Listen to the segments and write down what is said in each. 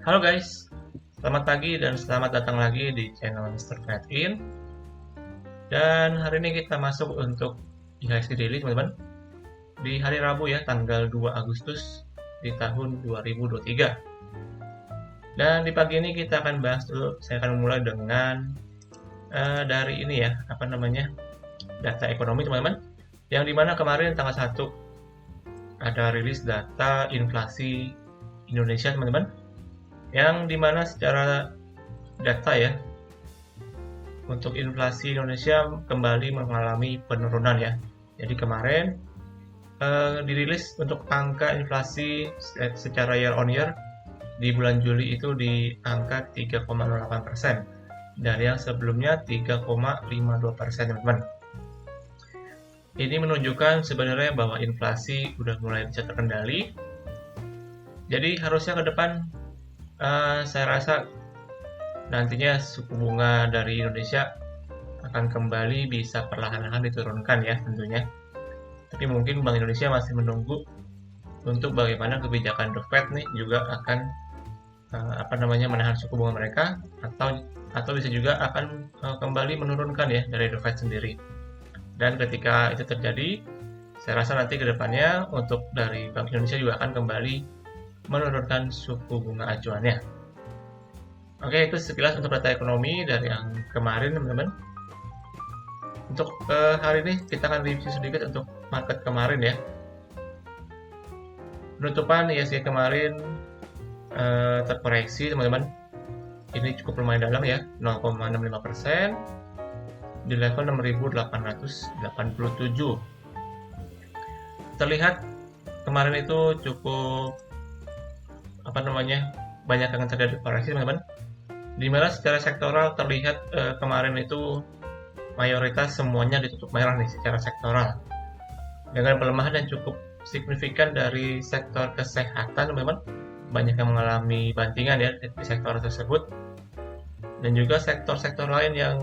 Halo guys, selamat pagi dan selamat datang lagi di channel Mr. Fredin. Dan hari ini kita masuk untuk IHSG Daily teman-teman. Di hari Rabu ya, tanggal 2 Agustus di tahun 2023. Dan di pagi ini kita akan bahas dulu, saya akan mulai dengan dari ini ya, data ekonomi teman-teman. Yang dimana kemarin tanggal 1 ada rilis data inflasi Indonesia teman-teman. Yang dimana secara data ya, untuk inflasi Indonesia kembali mengalami penurunan ya. Jadi kemarin dirilis untuk angka inflasi secara year on year di bulan Juli itu di angka 3,08% dari yang sebelumnya 3,52% teman-teman. Ini menunjukkan sebenarnya bahwa inflasi udah mulai bisa terkendali. Jadi harusnya ke depan saya rasa nantinya suku bunga dari Indonesia akan kembali bisa perlahan-lahan diturunkan ya tentunya. Tapi mungkin Bank Indonesia masih menunggu untuk bagaimana kebijakan The Fed nih juga akan menahan suku bunga mereka atau bisa juga akan kembali menurunkan ya dari The Fed sendiri. Dan ketika itu terjadi, saya rasa nanti ke depannya untuk dari Bank Indonesia juga akan kembali menurunkan suku bunga acuannya. Oke, itu sekilas untuk data ekonomi dari yang kemarin teman-teman. Untuk hari ini kita akan review sedikit untuk market kemarin ya. Penutupan IHSG kemarin terkoreksi teman-teman. Ini cukup lumayan dalam ya, 0,65% di level 6.887. Terlihat kemarin itu cukup banyak yang terjadi koreksi teman-teman. Dimana secara sektoral terlihat kemarin itu mayoritas semuanya ditutup merah nih secara sektoral dengan pelemahan yang cukup signifikan dari sektor kesehatan teman-teman. Banyak yang mengalami bantingan ya di sektor tersebut, dan juga sektor-sektor lain yang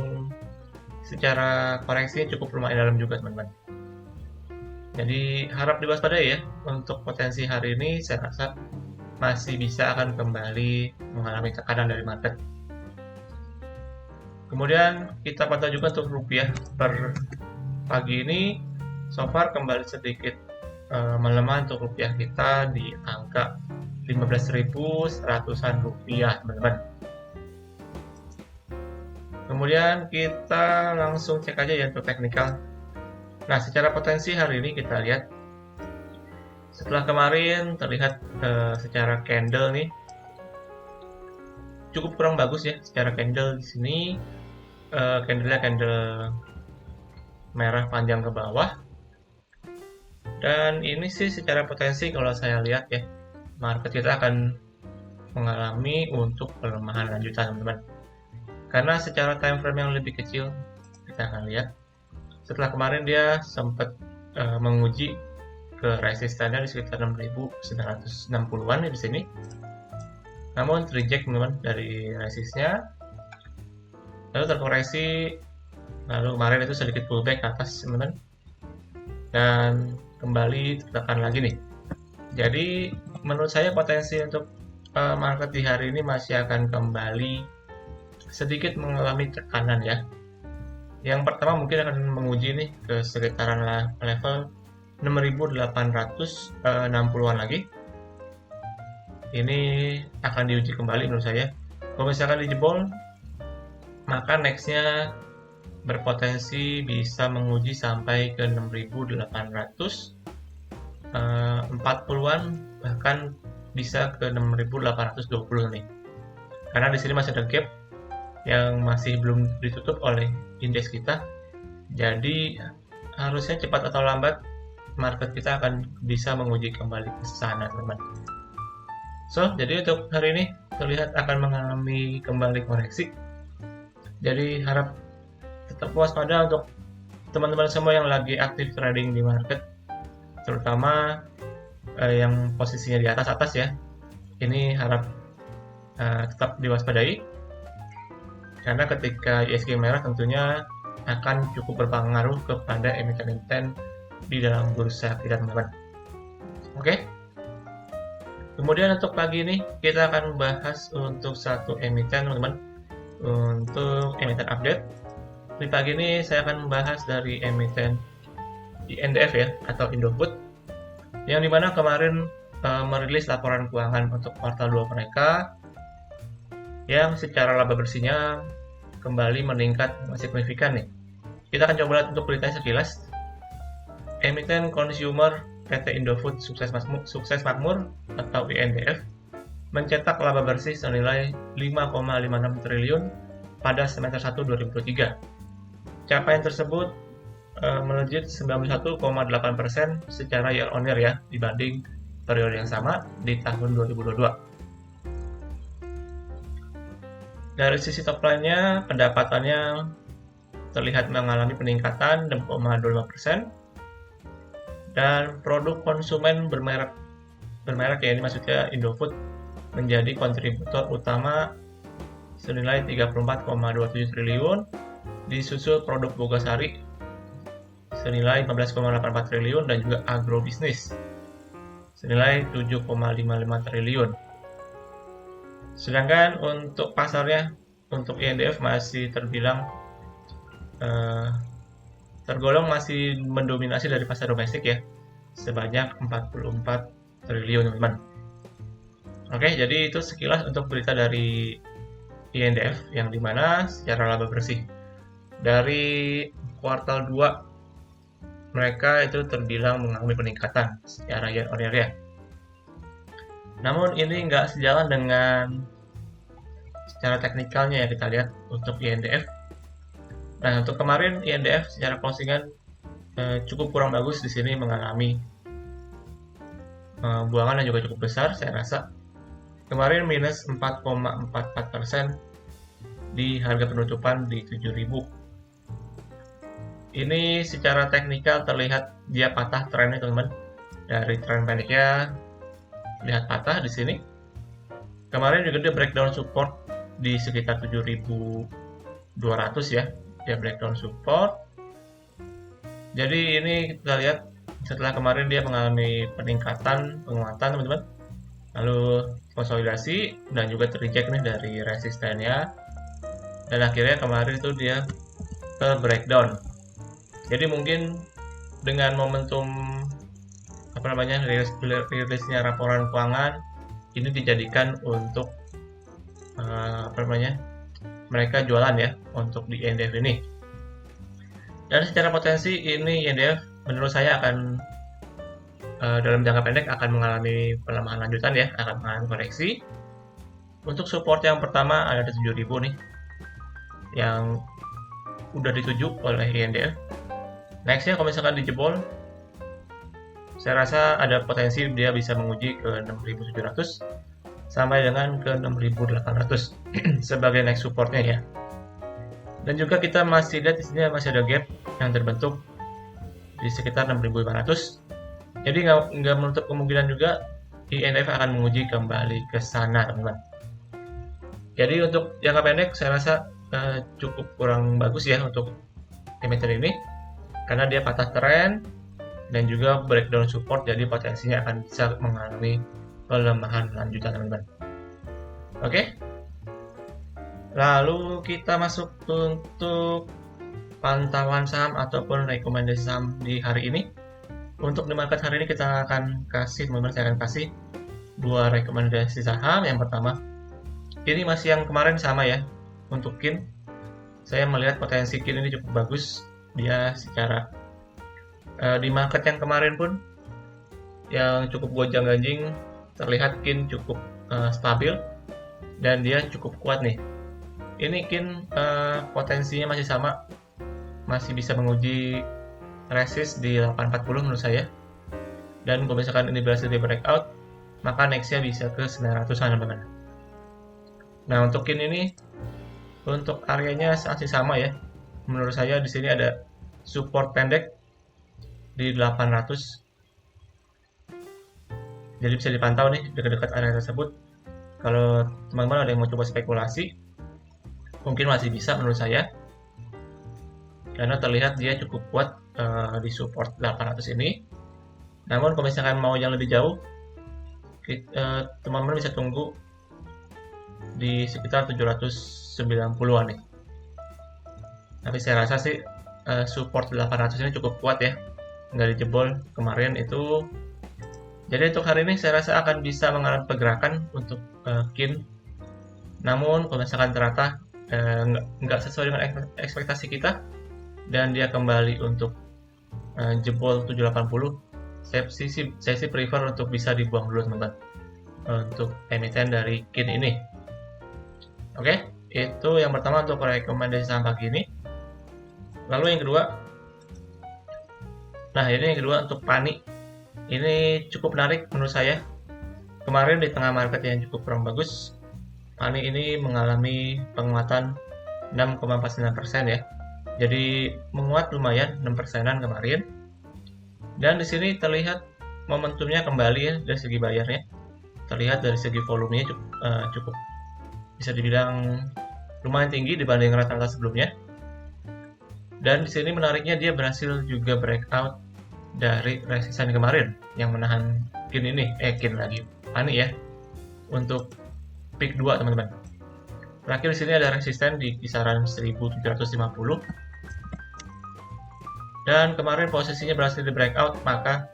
secara koreksinya cukup lumayan dalam juga teman-teman. Jadi harap diwaspadai ya, untuk potensi hari ini saya rasa masih bisa akan kembali mengalami tekanan dari market. Kemudian kita pantau juga untuk rupiah per pagi ini, so far kembali sedikit melemah untuk rupiah kita di angka 15.100-an rupiah teman-teman. Kemudian kita langsung cek aja ya untuk teknikal. Nah, secara potensi hari ini kita lihat setelah kemarin terlihat secara candle nih cukup kurang bagus ya secara candle di sini. Candle merah panjang ke bawah, dan ini sih secara potensi kalau saya lihat ya, market kita akan mengalami untuk pelemahan lanjutan teman-teman. Karena secara time frame yang lebih kecil kita akan lihat setelah kemarin dia sempat menguji ke resistannya di sekitar 6.960-an ya di sini. Namun reject teman-teman dari resistnya, lalu terkoreksi, lalu kemarin itu sedikit pullback ke atas teman-teman, dan kembali tertekan lagi nih. Jadi menurut saya potensi untuk market di hari ini masih akan kembali sedikit mengalami tekanan ya. Yang pertama mungkin akan menguji nih ke sekitaran level 6.860-an lagi. Ini akan diuji kembali menurut saya. Kalau misalkan dijebol, maka nextnya berpotensi bisa menguji sampai ke 6.840-an, bahkan bisa ke 6.820 nih. Karena di sini masih ada gap yang masih belum ditutup oleh indeks kita. Jadi harusnya cepat atau lambat market kita akan bisa menguji kembali ke sana teman-teman. So, jadi untuk hari ini terlihat akan mengalami kembali koreksi. Jadi harap tetap waspada untuk teman-teman semua yang lagi aktif trading di market, terutama yang posisinya di atas ya. Ini harap tetap diwaspadai, karena ketika IHSG merah tentunya akan cukup berpengaruh kepada emiten-emiten di dalam bursa kita teman-teman. Oke. Kemudian untuk pagi ini kita akan bahas untuk satu emiten teman-teman, untuk emiten update. Di pagi ini saya akan membahas dari emiten INDF ya, atau Indofood, yang dimana kemarin merilis laporan keuangan untuk kuartal 2 mereka, yang secara laba bersihnya kembali meningkat signifikan nih. Kita akan coba lihat untuk beritanya sekilas. Emiten consumer PT Indofood Sukses Makmur atau INDF mencetak laba bersih senilai 5,56 triliun pada semester 1 2023. Capaian tersebut melejit 91,8% secara year on year ya dibanding periode yang sama di tahun 2022. Dari sisi top line-nya, pendapatannya terlihat mengalami peningkatan 6,25%, dan produk konsumen bermerek ya, ini maksudnya Indofood, menjadi kontributor utama senilai 34,27 triliun, disusul produk Bogasari senilai 15,84 triliun dan juga agrobisnis senilai 7,55 triliun. Sedangkan untuk pasarnya, untuk INDF masih tergolong masih mendominasi dari pasar domestik ya, sebanyak 44 triliun teman-teman. Oke, jadi itu sekilas untuk berita dari INDF, yang dimana secara laba bersih dari kuartal 2 mereka itu terbilang mengalami peningkatan secara year on year ya. Namun ini nggak sejalan dengan secara teknikalnya ya, kita lihat untuk INDF. Nah, untuk kemarin INDF secara closingan cukup kurang bagus di sini, mengalami buangan yang juga cukup besar. Saya rasa kemarin minus 4,44% di harga penutupan di 7.000. Ini secara teknikal terlihat dia patah trennya teman-teman. Dari tren pendeknya lihat patah di sini. Kemarin juga dia breakdown support di sekitar 7.200 ya. Dia breakdown support. Jadi ini kita lihat setelah kemarin dia mengalami peningkatan, penguatan teman-teman. Lalu konsolidasi dan juga terreject nih dari resistennya. Dan akhirnya kemarin itu dia ke breakdown. Jadi mungkin dengan momentum rilisnya laporan keuangan ini dijadikan untuk mereka jualan ya untuk di INDF ini. Dan secara potensi ini INDF menurut saya akan dalam jangka pendek akan mengalami pelemahan lanjutan ya, akan mengalami koreksi. Untuk support yang pertama ada di 7.000 nih, yang udah dituju oleh INDF. Nextnya kalau misalkan dijebol, saya rasa ada potensi dia bisa menguji ke 6.700 sampai dengan ke 6.800 sebagai next supportnya ya. Dan juga kita masih lihat di sini masih ada gap yang terbentuk di sekitar 6.500. Jadi nggak menutup kemungkinan juga INDF akan menguji kembali ke sana teman-teman. Jadi untuk jangka pendek saya rasa cukup kurang bagus ya untuk emiten ini, karena dia patah tren dan juga breakdown support, jadi potensinya akan bisa mengalami pelemahan lanjutan teman-teman. Oke. Lalu kita masuk untuk pantauan saham ataupun rekomendasi saham di hari ini. Untuk di market hari ini kita akan kasih, teman-teman, saya akan kasih 2 rekomendasi saham. Yang pertama, ini masih yang kemarin sama ya. Untuk KIN, saya melihat potensi KIN ini cukup bagus. Dia secara di market yang kemarin pun yang cukup gonjang-ganjing, terlihat KIN cukup stabil dan dia cukup kuat nih. Ini KIN potensinya masih sama, masih bisa menguji resist di 840 menurut saya. Dan kalau misalkan ini berhasil di breakout, maka nextnya bisa ke 900-an teman-teman. Nah, untuk KIN ini untuk areanya masih sama ya. Menurut saya di sini ada support pendek di 800. Jadi bisa dipantau nih dekat-dekat area tersebut. Kalau teman-teman ada yang mau coba spekulasi, mungkin masih bisa menurut saya. Karena terlihat dia cukup kuat di support 800 ini. Namun kalau misalkan mau yang lebih jauh, teman-teman bisa tunggu di sekitar 790-an nih. Tapi saya rasa sih support 800 ini cukup kuat ya, nggak dijebol kemarin itu. Jadi untuk hari ini saya rasa akan bisa mengalami pergerakan untuk KIN. Namun kalau misalkan ternyata nggak sesuai dengan ekspektasi kita dan dia kembali untuk jebol 780, saya sih prefer untuk bisa dibuang dulu teman-teman untuk emiten dari KIN ini. Oke, itu yang pertama untuk rekomendasi saham pagi ini. Lalu yang kedua, nah ini yang kedua untuk PANI. Ini cukup menarik menurut saya. Kemarin di tengah market yang cukup kurang bagus, PANI ini mengalami penguatan 6,49% ya. Jadi menguat lumayan 6%-an kemarin. Dan di sini terlihat momentumnya kembali ya dari segi bayarnya. Terlihat dari segi volumenya cukup bisa dibilang lumayan tinggi dibanding rata-rata sebelumnya. Dan di sini menariknya dia berhasil juga breakout dari resisten kemarin yang menahan KIN ini, PANI ya, untuk peak 2 teman-teman. Terakhir di sini ada resisten di kisaran 1750. Dan kemarin posisinya berhasil di breakout, maka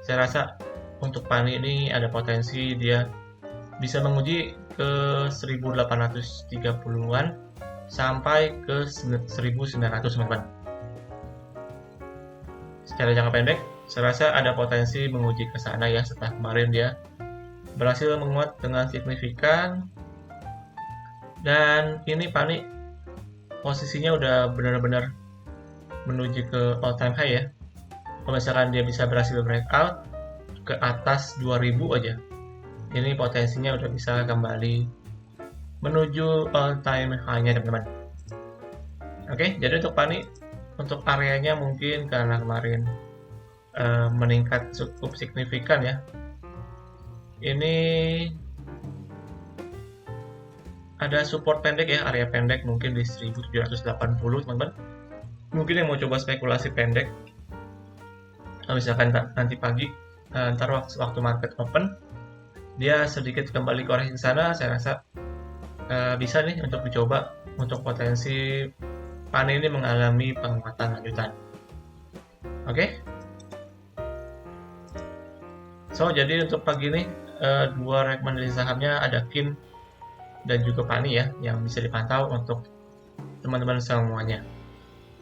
saya rasa untuk PANI ini ada potensi dia bisa menguji ke 1830-an sampai ke 1900 teman-teman. Secara jangka pendek, saya rasa ada potensi menguji ke sana ya setelah kemarin dia berhasil menguat dengan signifikan. Dan ini PANI posisinya udah benar-benar menuju ke all time high ya. Kalau misalkan dia bisa berhasil breakout ke atas 2000 aja, ini potensinya udah bisa kembali menuju all time high-nya teman-teman. Oke, jadi untuk PANI, untuk areanya mungkin karena kemarin meningkat cukup signifikan ya. Ini ada support pendek ya, area pendek mungkin di 1780 teman-teman. Mungkin yang mau coba spekulasi pendek, misalkan nanti pagi, ntar waktu market open, dia sedikit kembali koreksi ke sana, saya rasa bisa nih untuk dicoba untuk potensi PANI ini mengalami penguatan lanjutan. Oke. So, jadi untuk pagi ini dua rekomendasi sahamnya ada KIN dan juga PANI ya, yang bisa dipantau untuk teman-teman semuanya.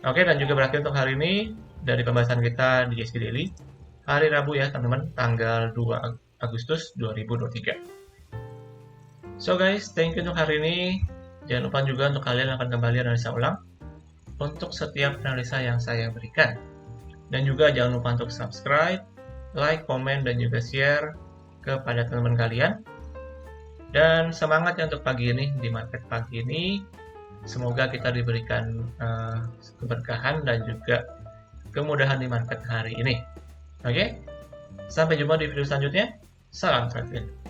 Oke, dan juga berakhir untuk hari ini dari pembahasan kita di IHSG Daily hari Rabu ya teman-teman, tanggal 2 Agustus 2023. So guys, thank you untuk hari ini. Jangan lupa juga untuk kalian akan kembali analisa ulang untuk setiap analisa yang saya berikan. Dan juga jangan lupa untuk subscribe, like, komen, dan juga share kepada teman-teman kalian. Dan semangat ya untuk pagi ini, di market pagi ini. Semoga kita diberikan keberkahan dan juga kemudahan di market hari ini. Oke, sampai jumpa di video selanjutnya. Salam trading.